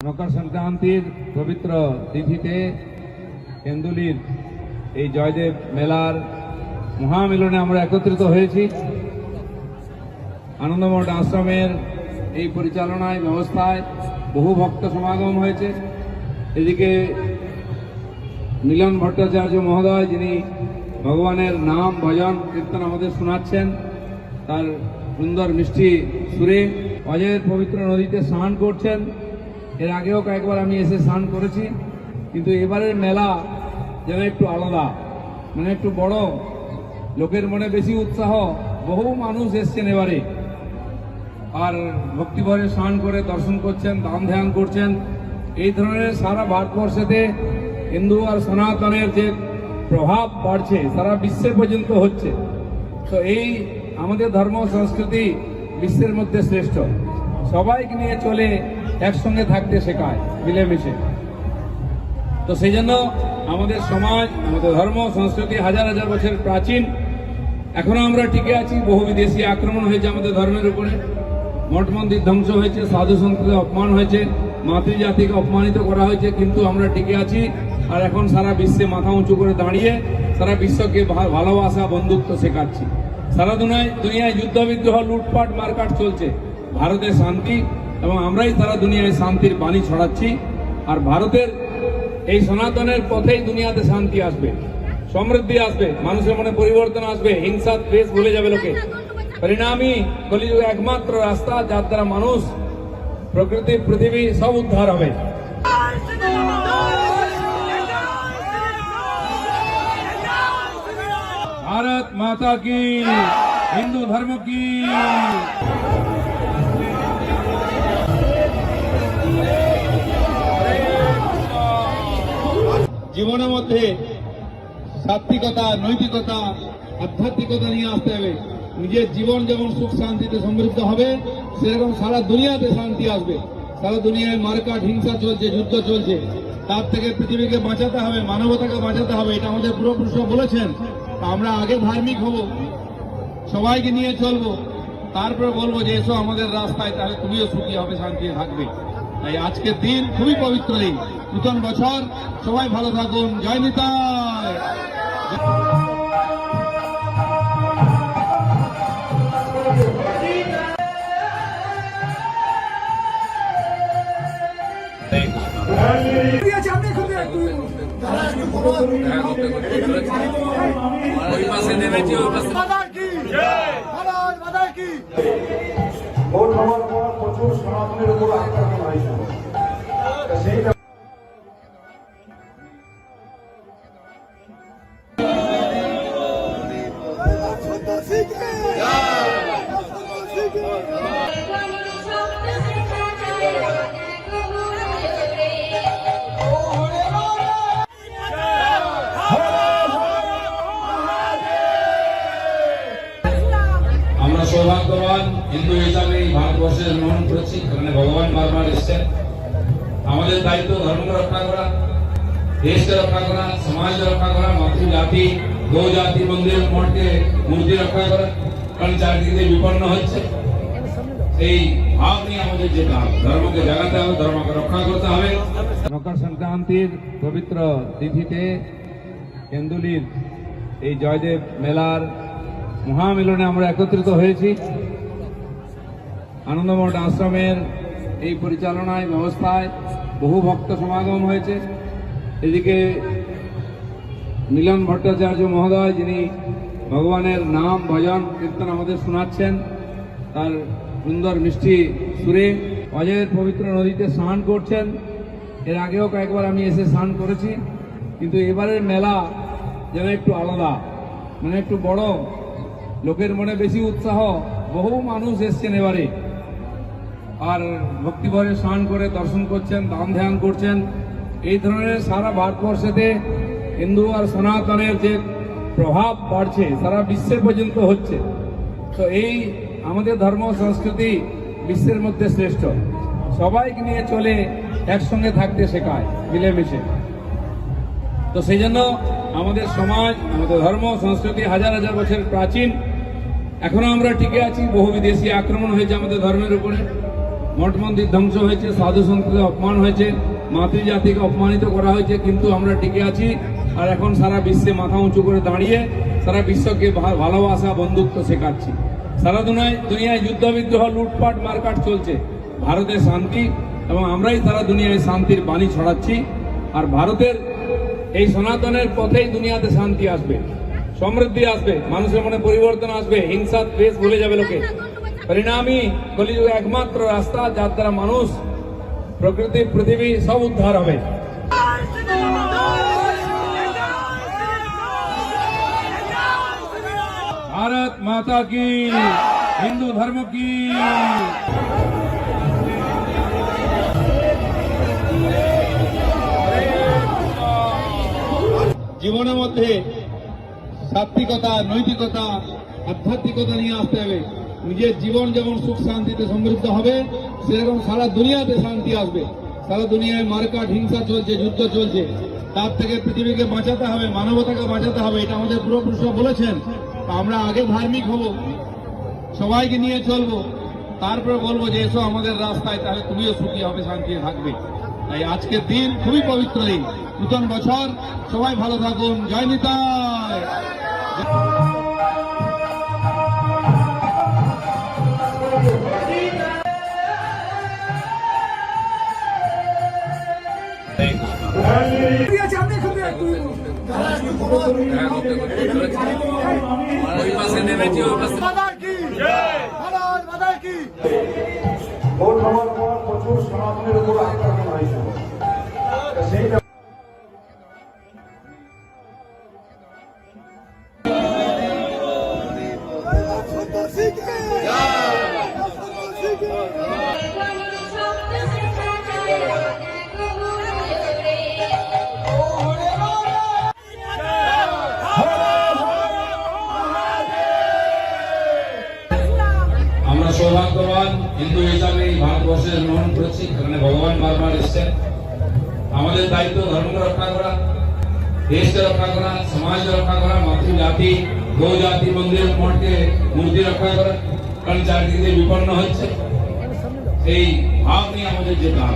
মকর সংক্রান্তির পবিত্র তিথিতে কেন্দুলির এই জয়দেব মেলার মহামিলনে আমরা একত্রিত হয়েছি। আনন্দমঠ আশ্রমের এই পরিচালনায় ব্যবস্থায় বহু ভক্ত সমাগম হয়েছে। এদিকে মিলন ভট্টাচার্য মহোদয়, যিনি ভগবানের নাম ভজন কীর্তন আমাদের শোনাচ্ছেন, তার সুন্দর মিষ্টি সুরে অজয়ের পবিত্র নদীতে স্নান করছেন। এর আগেও কয়েকবার আমি এসে স্নান করেছি, কিন্তু এবারের মেলা যেন একটু আলাদা, মানে একটু বড়, লোকের মনে বেশি উৎসাহ, বহু মানুষ এসছেন এবারে, আর ভক্তিভরে স্নান করে দর্শন করছেন, দান ধ্যান করছেন। এই ধরনের সারা ভারতবর্ষেতে হিন্দু আর সনাতনের যে প্রভাব বাড়ছে সারা বিশ্বের পর্যন্ত হচ্ছে। তো এই আমাদের ধর্ম সংস্কৃতি বিশ্বের মধ্যে শ্রেষ্ঠ, সবাইকে নিয়ে চলে একসঙ্গে থাকতে শেখায় মিলেমিশে। তো সেই জন্য আমাদের সমাজ, আমাদের ধর্ম সংস্কৃতি হাজার হাজার বছরের প্রাচীন, এখনো আমরা টিকে আছি। বহু বিদেশি আক্রমণ হয়েছে আমাদের ধর্মের উপরে, মঠ মন্দির ধ্বংস হয়েছে, সাধু সন্তদের অপমান হয়েছে, মাতৃজাতিকে অপমানিত করা হয়েছে, কিন্তু আমরা টিকে আছি। আর এখন সারা বিশ্বে মাথা উঁচু করে দাঁড়িয়ে সারা বিশ্বকে ভালোবাসা, বন্ধুত্ব শেখাচ্ছি। সারা দুনিয়ায় যুদ্ধ বিগ্রহ, লুটপাট, মারকাট চলছে, ভারতে শান্তি, এবং আমরাই সারা দুনিয়ায় শান্তির বাণী ছড়াচ্ছি। আর ভারতের এই সনাতনের পথেই দুনিয়াতে শান্তি আসবে, সমৃদ্ধি আসবে, মানুষের মনে পরিবর্তন আসবে, হিংসা দ্বেষ ভুলে যাবে লোকে। পরিণামী কলিযুগ একমাত্র রাস্তা, যার দ্বারা মানুষ, প্রকৃতি, পৃথিবী সব উদ্ধার হবে। ভারত মাতা কি, হিন্দু ধর্ম কি। জীবনের মধ্যে সাত্বিকতা, নৈতিকতা, আধ্যাত্মিকতা নিয়ে আসতে হবে। নিজের জীবন যেমন সুখ শান্তিতে সমৃদ্ধ হবে, সেরকম সারা দুনিয়াতে শান্তি আসবে। সারা দুনিয়ায় মারকাট, হিংসা চলছে, যুদ্ধ চলছে, তার থেকে পৃথিবীকে বাঁচাতে হবে, মানবতাকে বাঁচাতে হবে। এটা আমাদের পূর্বপুরুষরা বলেছেন। আমরা আগে ধার্মিক হব, সবাইকে নিয়ে চলবো, তারপরে বলবো যে এসো আমাদের রাস্তায়, তাহলে তুমিও সুখী হবে, শান্তি থাকবে। তাই আজকের দিন খুবই পবিত্র দিন, নূতন বছর। সবাই ভালো থাকুন। জয় নিতাই। প্রচুর সনাতনের উপর আক্রমণ হয়েছে। আমরা সৌভাগ্যবান হিন্দু হিসাবে এই ভারতবর্ষে জন্মগ্রহণ করেছি, এখানে ভগবান বারবার এসছেন। আমাদের দায়িত্ব ধর্মকে রক্ষা করা, দেশকে রক্ষা করা, সমাজকে রক্ষা করা, মাতৃজাতি, গো জাতি, মন্দির মঠকে মূর্তি রক্ষা করা, কারণ চারদিকে বিপন্ন হচ্ছে। এই ভাব নিয়ে আমাদের যেতে হবে, ধর্মকে জাগাতে হবে, ধর্মকে রক্ষা করতে হবে। মকর সংক্রান্তির পবিত্র তিথিতে কেন্দুলির এই জয়দেব মেলার মহামিলনে আমরা একত্রিত হয়েছি। আনন্দমঠ আশ্রমের এই পরিচালনায় ব্যবস্থায় বহু ভক্ত সমাগম হয়েছে। এদিকে মিলন ভট্টাচার্য মহোদয়, যিনি ভগবানের নাম ভজন কীর্তন আমাদের শোনাচ্ছেন, তার সুন্দর মিষ্টি সুরে অজয়ের পবিত্র নদীতে স্নান করছেন। এর আগেও কয়েকবার আমি এসে স্নান করেছি, কিন্তু এবারের মেলা যেন একটু আলাদা, মানে একটু বড়, লোকের মনে বেশি উৎসাহ, বহু মানুষ এসছেন এবারে, আর ভক্তিভরে স্নান করে দর্শন করছেন, দান ধ্যান করছেন। এই ধরনের সারা ভারতবর্ষেতে হিন্দু আর সনাতনের যে প্রভাব বাড়ছে সারা বিশ্বের পর্যন্ত হচ্ছে। তো এই আমাদের ধর্ম সংস্কৃতি বিশ্বের মধ্যে শ্রেষ্ঠ, সবাইকে নিয়ে চলে একসঙ্গে থাকতে শেখায় মিলেমিশে। তো সেই জন্য আমাদের সমাজ, আমাদের ধর্ম সংস্কৃতি হাজার হাজার বছরের প্রাচীন, এখনো আমরা টিকে আছি। বহু বিদেশি আক্রমণ হয়েছে আমাদের ধর্মের উপরে, মঠ মন্দির ধ্বংস হয়েছে, সাধু সন্তদের অপমান হয়েছে, মাতৃজাতিকে অপমানিত করা হয়েছে, কিন্তু আমরা টিকে আছি। আর এখন সারা বিশ্বে মাথা উঁচু করে দাঁড়িয়ে সারা বিশ্বকে ভালোবাসা বন্ধুত্ব শেখাচ্ছি। সারা দুনিয়ায় যুদ্ধ বিদ্রোহ, লুটপাট মারকাট চলছে, ভারতে শান্তি, এবং আমরাই সারা দুনিয়ায় শান্তির বাণী ছড়াচ্ছি। আর ভারতের এই সনাতনের পথেই দুনিয়াতে শান্তি আসবে, সমৃদ্ধি আসবে, মানুষের মনে পরিবর্তন আসবে, হিংসা দ্বেষ ভুলে যাবে লোকে। পরিণামী কলিযুগে একমাত্র রাস্তা, যার দ্বারা মানুষ, প্রকৃতি, পৃথিবী সব উদ্ধার হবে। भारत माता की, हिंदू धर्म की। জীবনের মধ্যে সাত্বিকতা, নৈতিকতা, আধ্যাত্মিকতা নিয়ে আসতে হবে। নিজের জীবন যেমন সুখ শান্তিতে সমৃদ্ধ হবে, সেরকম সারা দুনিয়াতে শান্তি আসবে। সারা দুনিয়ায় মারকাট, হিংসা চলছে, যুদ্ধ চলছে, তার থেকে পৃথিবীকে বাঁচাতে হবে, মানবতাকে বাঁচাতে হবে। এটা আমাদের পূর্বপুরুষরা বলেছেন। আমরা আগে ধার্মিক হব, সবাইকে নিয়ে চলবো, তারপরে বলবো যে এসো আমাদের রাস্তায়, তাহলে তুমিও সুখী হবে, শান্তি থাকবে। তাই আজকের দিন খুবই পবিত্র দিন, নূতন বছর। সবাই ভালো থাকুন। জয় নিতাই। ভোট হওয়ার পর প্রচুর সনাতনের উপর আক্রমণ হয়েছে। সেইটা আমরা সৌভাগ্যবান হিন্দু হিসাবে এই ভারতবর্ষে গ্রহণ করেছি, এখানে ভগবান বারবার এসছেন। আমাদের দায়িত্ব ধর্মকে রক্ষা করা, দেশকে রক্ষা করা, সমাজকে রক্ষা করা, মাতৃজাতি, গৌ জাতি, মন্দির মঠকে মূর্তি রক্ষা করা, কারণ চারদিকে বিপন্ন হচ্ছে। এই ভাব নিয়ে আমাদের যেতে হবে।